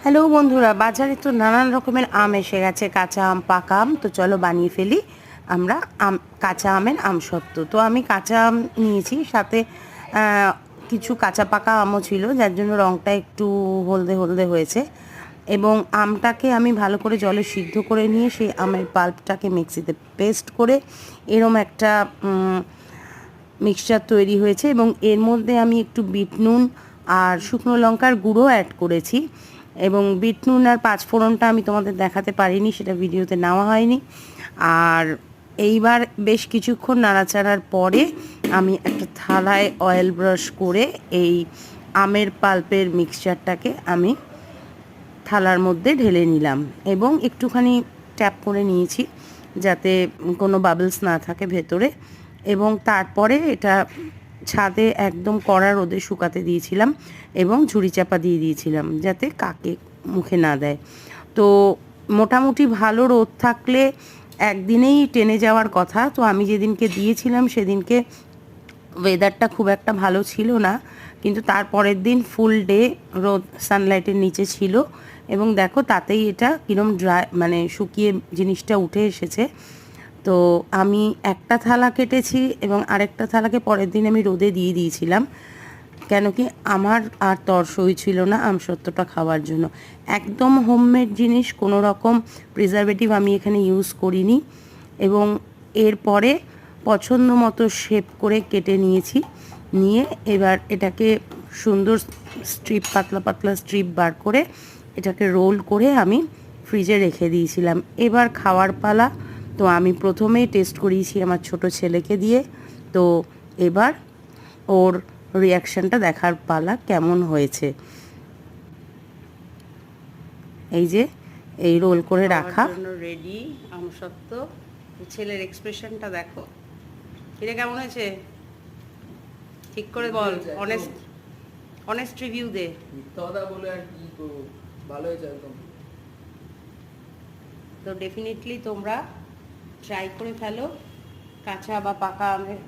Hello বন্ধুরা, বাজারে তো নানান রকমের আম এসে গেছে, কাঁচা আম, পাকা আম। তো চলো বানিয়ে ফেলি আমরা কাঁচা আমের আমসত্ত্ব। তো আমি কাঁচা আম নিয়েছি, সাথে কিছু কাঁচা পাকা আমও ছিল, যার জন্য রঙটা একটু হলদে হলদে হয়েছে। এবং আমটাকে আমি ভালো করে জলে সিদ্ধ করে নিয়ে সেই আমের পাল্পটাকে মিক্সিতে পেস্ট করে এরম একটা মিক্সচার তৈরি হয়েছে। এবং এর মধ্যে আমি একটু বিট নুন আর শুকনো লঙ্কার গুঁড়ো অ্যাড করেছি। এবং বিট নুন আর পাঁচফোড়নটা আমি তোমাদের দেখাতে পারিনি, সেটা ভিডিওতে নেওয়া হয়নি। আর এইবার বেশ কিছুক্ষণ নাড়াচাড়ার পরে আমি একটা থালায় অয়েল ব্রাশ করে এই আমের পাল্পের মিক্সচারটাকে আমি থালার মধ্যে ঢেলে নিলাম এবং একটুখানি ট্যাপ করে নিয়েছি যাতে কোনো বাবলস না থাকে ভেতরে। এবং তারপরে এটা ছাদে একদম কড়া রোদে শুকাতে দিয়েছিলাম এবং ঝুড়ি চাপা দিয়ে দিয়েছিলাম যাতে কাকে মুখে না দেয়। তো মোটামুটি ভালো রোদ থাকলে একদিনেই টেনে যাওয়ার কথা। তো আমি যেদিনকে দিয়েছিলাম সেদিনকে ওয়েদারটা খুব একটা ভালো ছিল না, কিন্তু তারপরের দিন ফুল ডে রোদ সানলাইটের নিচে ছিল এবং দেখো তাতেই এটা কীরকম ড্রাই, মানে শুকিয়ে জিনিসটা উঠে এসেছে। তো আমি একটা থালা কেটেছি এবং আরেকটা থালাকে পরের দিন আমি রোদে দিয়ে দিয়েছিলাম, কেন কি আমার আর তরসই ছিল না আমসত্ত্বটা খাওয়ার জন্য। একদম হোমমেড জিনিস, কোনো রকম প্রিজারভেটিভ আমি এখানে ইউজ করিনি। এবং এরপরে পছন্দ মতো শেপ করে কেটে নিয়েছি, নিয়ে এবার এটাকে সুন্দর স্ট্রিপ, পাতলা পাতলা স্ট্রিপ বার করে এটাকে রোল করে আমি ফ্রিজে রেখে দিয়েছিলাম। এবার খাওয়ার পালা। তো আমি প্রথমেই টেস্ট করিয়েছি আমার ছোট ছেলেকে দিয়ে। তো এবার ওর রিয়াকশানটা দেখার পালা কেমন হয়েছে। এই যে এই রোল করে রাখা রেডি আমসত্ত্ব। ছেলের এক্সপ্রেশনটা দেখো, এটা কেমন হয়েছে ঠিক করে বল, অনেস্ট রিভিউ দে। মিথ্যা কথা বলে আর কি করব, ভালো হয়েছে একদম। তো ডেফিনেটলি তোমরা ট্রাই করে ফেলো কাঁচা বা পাকা আমের